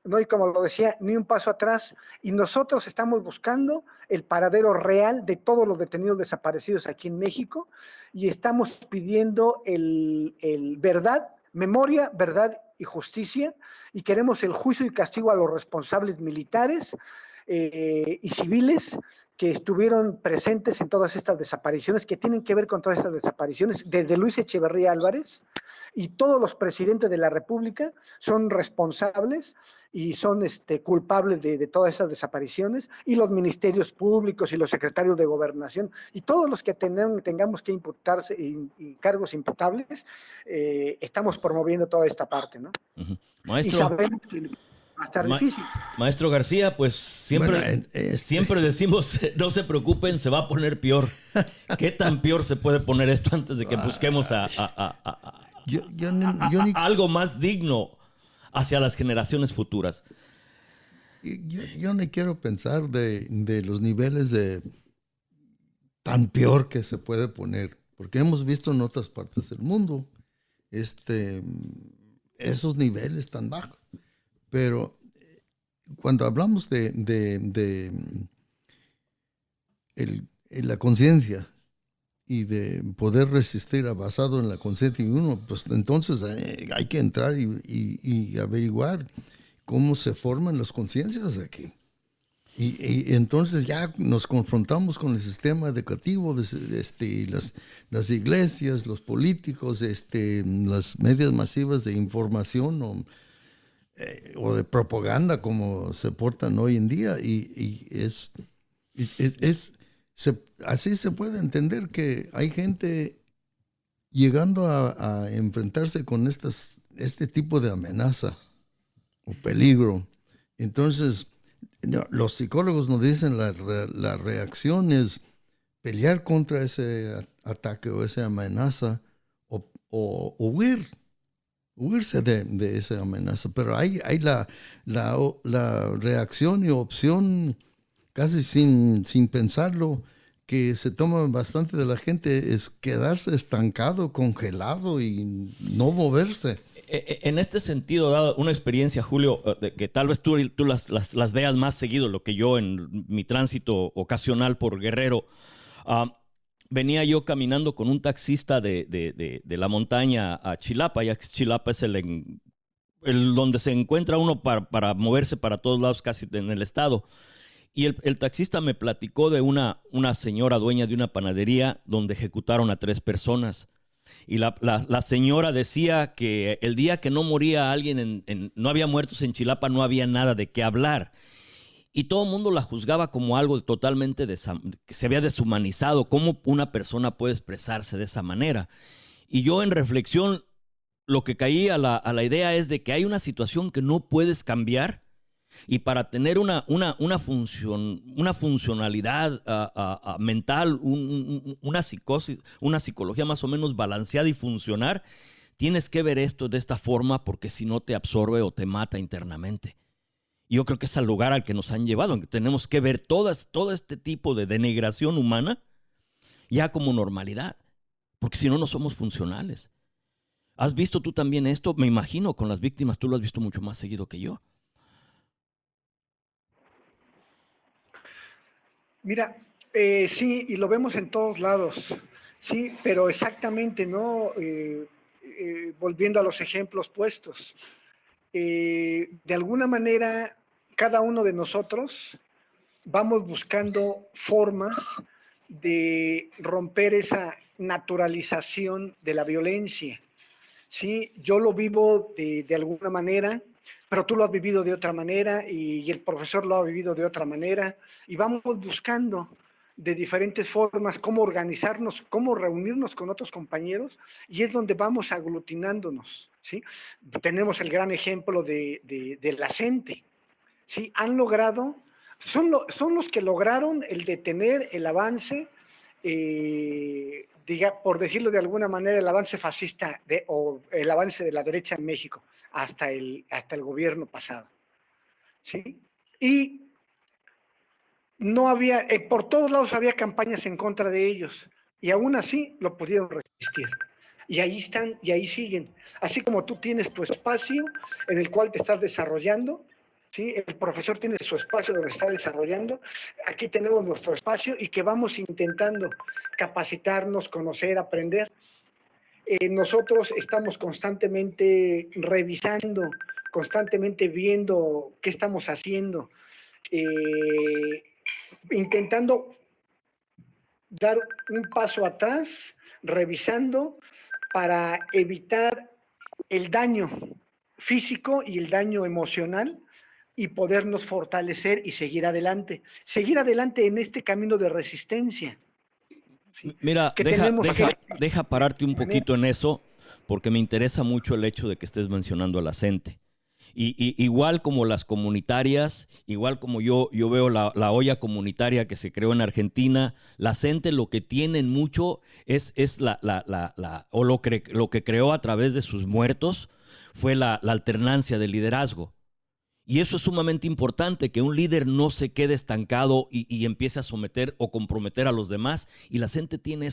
no hay, como lo decía, ni un paso atrás, y nosotros estamos buscando el paradero real de todos los detenidos desaparecidos aquí en México, y estamos pidiendo el verdad, memoria, verdad y justicia, y queremos el juicio y castigo a los responsables militares y civiles que estuvieron presentes en todas estas desapariciones, que tienen que ver con todas estas desapariciones, desde Luis Echeverría Álvarez, y todos los presidentes de la República son responsables y son culpables de todas esas desapariciones, y los ministerios públicos y los secretarios de gobernación, y todos los que tengamos que imputarse, y cargos imputables, estamos promoviendo toda esta parte, ¿no? Uh-huh. Maestro, y sabemos que va a estar difícil. Maestro García, pues siempre decimos, no se preocupen, se va a poner peor. ¿Qué tan peor se puede poner esto antes de que busquemos algo más digno hacia las generaciones futuras? Yo no quiero pensar de los niveles de tan peor que se puede poner, porque hemos visto en otras partes del mundo esos niveles tan bajos. Pero cuando hablamos de la conciencia y de poder resistir basado en la conciencia de uno, pues entonces hay que entrar y averiguar cómo se forman las conciencias aquí. Y entonces ya nos confrontamos con el sistema educativo, las iglesias, los políticos, las medias masivas de información o de propaganda como se portan hoy en día, y así se puede entender que hay gente llegando a enfrentarse con este tipo de amenaza o peligro. Entonces no, los psicólogos nos dicen la reacción es pelear contra ese ataque o esa amenaza o huirse de esa amenaza. Pero hay la reacción y opción casi sin pensarlo que se toma bastante de la gente es quedarse estancado, congelado y no moverse. En este sentido, dado una experiencia, Julio, de que tal vez tú las veas más seguido, lo que yo en mi tránsito ocasional por Guerrero, venía yo caminando con un taxista de la montaña a Chilapa, ya que Chilapa es el donde se encuentra uno para moverse para todos lados casi en el estado. Y el taxista me platicó de una señora dueña de una panadería donde ejecutaron a 3 personas. Y la señora decía que el día que no moría alguien, no había muertos en Chilapa, no había nada de qué hablar. Y todo el mundo la juzgaba como algo totalmente que se había deshumanizado. ¿Cómo una persona puede expresarse de esa manera? Y yo en reflexión, lo que caí a la idea es de que hay una situación que no puedes cambiar. Y para tener una funcionalidad mental, una psicosis, una psicología más o menos balanceada y funcionar, tienes que ver esto de esta forma porque si no te absorbe o te mata internamente. Y yo creo que es al lugar al que nos han llevado, en que tenemos que ver todo este tipo de denigración humana ya como normalidad, porque si no, no somos funcionales. ¿Has visto tú también esto? Me imagino con las víctimas, tú lo has visto mucho más seguido que yo. Mira, sí, y lo vemos en todos lados, sí, pero exactamente, ¿no? Volviendo a los ejemplos puestos, de alguna manera, cada uno de nosotros vamos buscando formas de romper esa naturalización de la violencia, ¿sí? Yo lo vivo de alguna manera, pero tú lo has vivido de otra manera y el profesor lo ha vivido de otra manera y vamos buscando de diferentes formas cómo organizarnos, cómo reunirnos con otros compañeros y es donde vamos aglutinándonos, ¿sí? Tenemos el gran ejemplo de la CENTE, ¿sí? Han logrado, son los que lograron el detener el avance, por decirlo de alguna manera, el avance fascista o el avance de la derecha en México hasta el gobierno pasado, ¿sí? Y no había, por todos lados había campañas en contra de ellos y aún así lo pudieron resistir. Y ahí están y ahí siguen. Así como tú tienes tu espacio en el cual te estás desarrollando, ¿sí? El profesor tiene su espacio donde está desarrollando, aquí tenemos nuestro espacio y que vamos intentando capacitarnos, conocer, aprender. Nosotros estamos constantemente revisando, constantemente viendo qué estamos haciendo, intentando dar un paso atrás, revisando para evitar el daño físico y el daño emocional y podernos fortalecer y seguir adelante en este camino de resistencia. ¿Sí? Mira, deja pararte un poquito en eso, porque me interesa mucho el hecho de que estés mencionando a la CENTE. Y igual como las comunitarias, igual como yo veo la olla comunitaria que se creó en Argentina, la CENTE lo que tienen mucho es lo que creó a través de sus muertos fue la alternancia de liderazgo. Y eso es sumamente importante, que un líder no se quede estancado y empiece a someter o comprometer a los demás. Y la CENTE tiene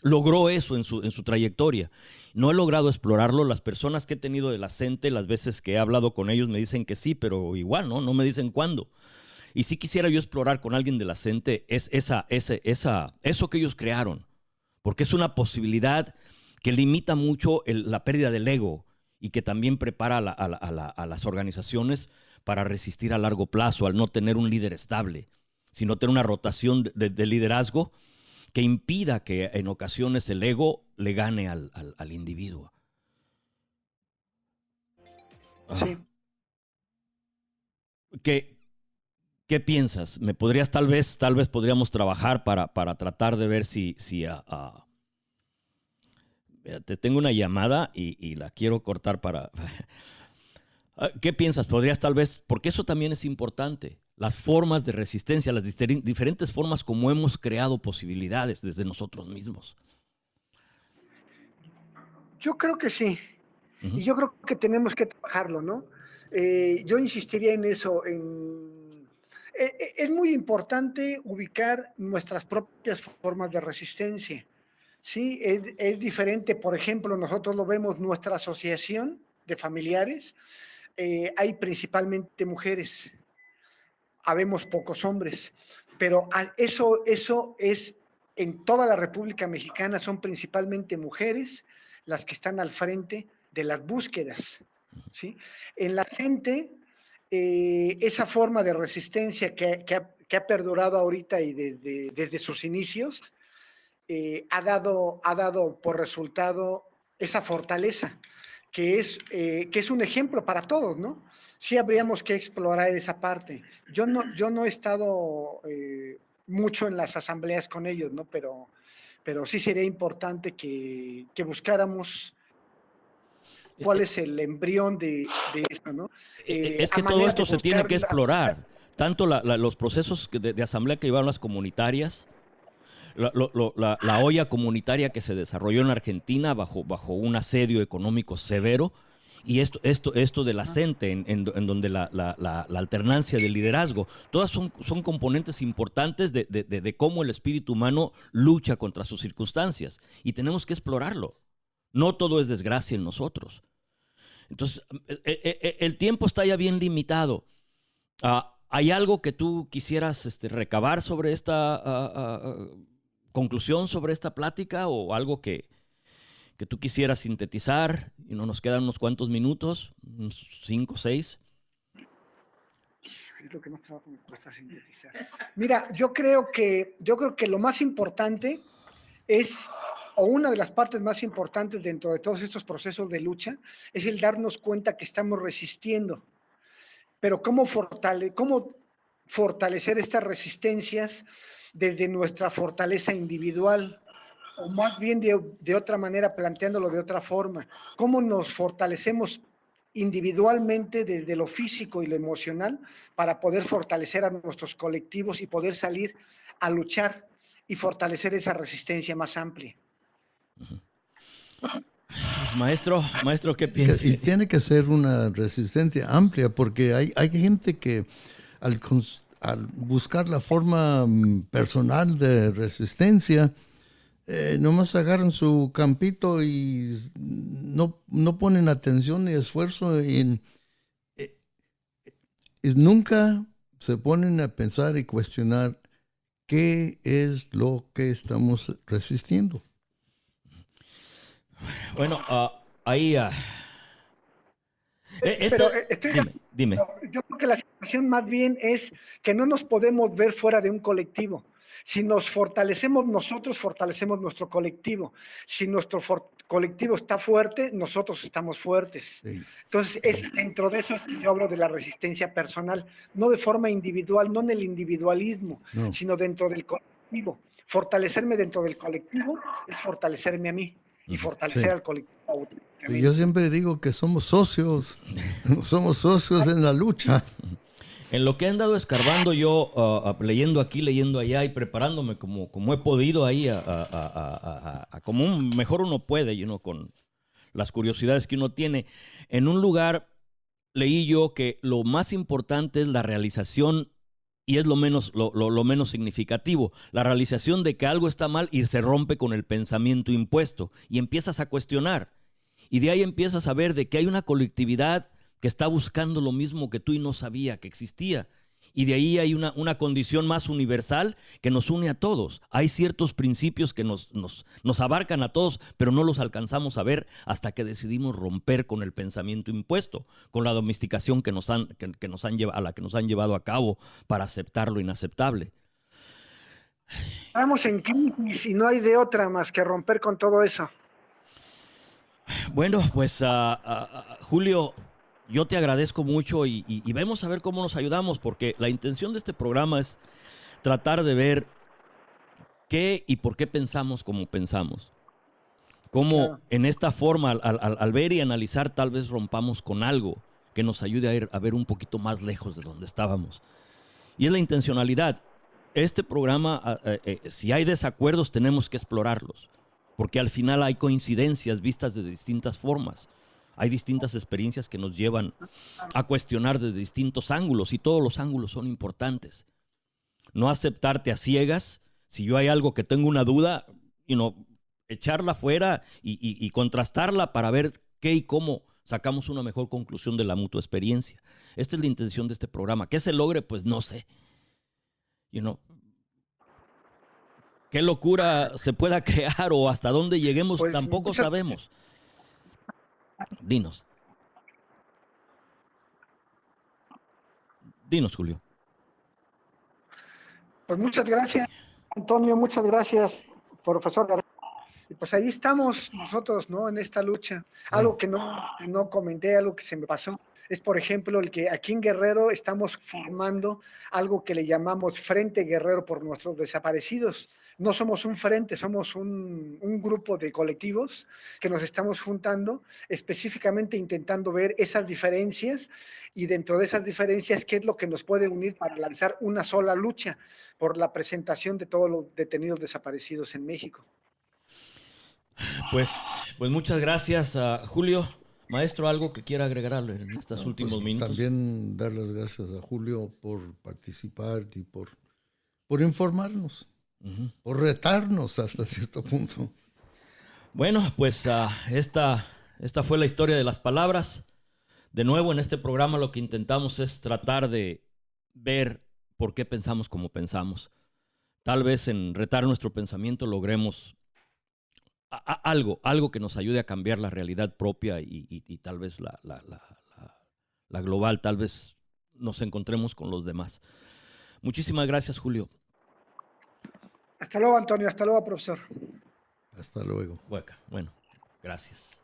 logró eso en su trayectoria. No he logrado explorarlo. Las personas que he tenido de la CENTE, las veces que he hablado con ellos me dicen que sí, pero igual no me dicen cuándo. Y si quisiera yo explorar con alguien de la CENTE es eso que ellos crearon, porque es una posibilidad que limita mucho la pérdida del ego y que también prepara a las organizaciones para resistir a largo plazo, al no tener un líder estable, sino tener una rotación de liderazgo que impida que en ocasiones el ego le gane al individuo. Sí. ¿Qué piensas? ¿Me podrías tal vez podríamos trabajar para tratar de ver si te tengo una llamada y la quiero cortar para ¿Qué piensas? Podrías tal vez, porque eso también es importante, las formas de resistencia, las diferentes formas como hemos creado posibilidades desde nosotros mismos. Yo creo que sí, y Ujú. yo creo que tenemos que trabajarlo, ¿no? Yo insistiría en eso, es muy importante ubicar nuestras propias formas de resistencia. Sí, es diferente, por ejemplo, nosotros lo vemos, nuestra asociación de familiares, hay principalmente mujeres, habemos pocos hombres, pero eso es en toda la República Mexicana, son principalmente mujeres las que están al frente de las búsquedas. ¿Sí? En la gente, esa forma de resistencia que ha perdurado ahorita y desde sus inicios, ha dado por resultado esa fortaleza, que es un ejemplo para todos, ¿no? Sí habríamos que explorar esa parte. Yo no he estado mucho en las asambleas con ellos, ¿no? Pero sí sería importante que buscáramos cuál es el embrión de eso, ¿no? Es A que todo manera de esto se tiene buscar que explorar, tanto los procesos de asamblea que llevaron las comunitarias, la olla comunitaria que se desarrolló en Argentina bajo un asedio económico severo, y esto de la CENTE, en donde la alternancia del liderazgo, todas son componentes importantes de cómo el espíritu humano lucha contra sus circunstancias, y tenemos que explorarlo. No todo es desgracia en nosotros. Entonces, el tiempo está ya bien limitado. ¿Hay algo que tú quisieras recabar sobre esta conclusión, sobre esta plática, o algo que tú quisieras sintetizar? Y no nos quedan unos cuantos minutos, unos 5, 6. Es lo que más trabajo me cuesta sintetizar. Mira, yo creo que lo más importante es, o una de las partes más importantes dentro de todos estos procesos de lucha, es el darnos cuenta que estamos resistiendo. Pero cómo fortalecer estas resistencias desde nuestra fortaleza individual, o más bien de otra manera, planteándolo de otra forma, cómo nos fortalecemos individualmente desde lo físico y lo emocional para poder fortalecer a nuestros colectivos y poder salir a luchar y fortalecer esa resistencia más amplia. Pues, maestro, ¿qué Y piensa? tiene que ser una resistencia amplia, porque hay gente que al buscar la forma personal de resistencia, nomás agarran su campito y no ponen atención ni esfuerzo y nunca se ponen a pensar y cuestionar qué es lo que estamos resistiendo. Bueno, ahí... Pero dime. yo creo que la situación más bien es que no nos podemos ver fuera de un colectivo. Si nos fortalecemos nosotros, fortalecemos nuestro colectivo. Si nuestro colectivo está fuerte, nosotros estamos fuertes. Sí. Entonces, es dentro de eso que yo hablo de la resistencia personal, no de forma individual, no en el individualismo, No. sino dentro del colectivo. Fortalecerme dentro del colectivo es fortalecerme a mí y fortalecer Sí. al colectivo. Yo siempre digo que somos socios en la lucha. En lo que he andado escarbando yo, leyendo aquí, leyendo allá y preparándome como he podido ahí, como mejor uno puede, con las curiosidades que uno tiene. En un lugar leí yo que lo más importante es la realización, y es lo menos significativo, la realización de que algo está mal y se rompe con el pensamiento impuesto y empiezas a cuestionar. Y de ahí empiezas a ver de que hay una colectividad que está buscando lo mismo que tú y no sabía que existía. Y de ahí hay una condición más universal que nos une a todos. Hay ciertos principios que nos abarcan a todos, pero no los alcanzamos a ver hasta que decidimos romper con el pensamiento impuesto, con la domesticación a la que nos han llevado a cabo para aceptar lo inaceptable. Estamos en crisis y no hay de otra más que romper con todo eso. Bueno, pues Julio, yo te agradezco mucho y vamos a ver cómo nos ayudamos, porque la intención de este programa es tratar de ver qué y por qué pensamos como pensamos. Cómo en esta forma, al ver y analizar, tal vez rompamos con algo, que nos ayude a ir a ver un poquito más lejos de donde estábamos. Y es la intencionalidad. Este programa, si hay desacuerdos, tenemos que explorarlos, porque al final hay coincidencias vistas de distintas formas. Hay distintas experiencias que nos llevan a cuestionar desde distintos ángulos, y todos los ángulos son importantes. No aceptarte a ciegas. Si yo hay algo que tengo una duda, echarla fuera y contrastarla para ver qué y cómo sacamos una mejor conclusión de la mutua experiencia. Esta es la intención de este programa. ¿Qué se logre? Pues no sé. ¿Qué locura se pueda crear o hasta dónde lleguemos? Pues tampoco sabemos. Dinos, Julio. Pues muchas gracias, Antonio, muchas gracias, profesor García. Y pues ahí estamos nosotros, ¿no? En esta lucha. Algo que no comenté, algo que se me pasó, es por ejemplo el que aquí en Guerrero estamos formando algo que le llamamos Frente Guerrero por nuestros desaparecidos. No somos un frente, somos un grupo de colectivos que nos estamos juntando, específicamente intentando ver esas diferencias, y dentro de esas diferencias, qué es lo que nos puede unir para lanzar una sola lucha por la presentación de todos los detenidos desaparecidos en México. Pues muchas gracias, Julio. Maestro, ¿algo que quiera agregarle en estos últimos minutos? También dar las gracias a Julio por participar y por informarnos, por retarnos hasta cierto punto. Bueno, pues esta fue la historia de las palabras. De nuevo, en este programa lo que intentamos es tratar de ver por qué pensamos como pensamos. Tal vez en retar nuestro pensamiento logremos algo que nos ayude a cambiar la realidad propia y tal vez la global. Tal vez nos encontremos con los demás. Muchísimas gracias, Julio. Hasta luego, Antonio. Hasta luego, profesor. Hasta luego. Bueno, gracias.